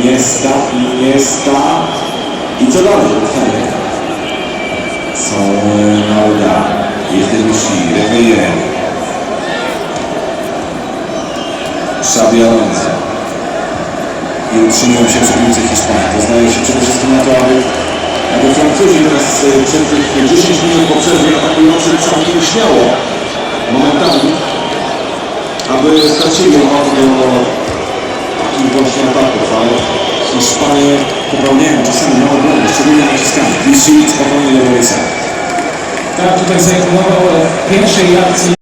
Iniesta. I co dalej? Są Lauda. Jest Debussy, Reveille. Xabi Alonso. I utrzymują się przy piłce Hiszpanii. To zdaje się przede wszystkim na to, aby Francuzi teraz przed tych 10 minut po przerwie atakujący całkiem śmiało momentami, aby stracili ochotę do takich właśnie ataków, ale Hiszpanie popełniają czasami małe błędy, szczególnie naciskami. Vichy spokojnie do Borysa. Tak, tutaj zaimponował w pierwszej akcji.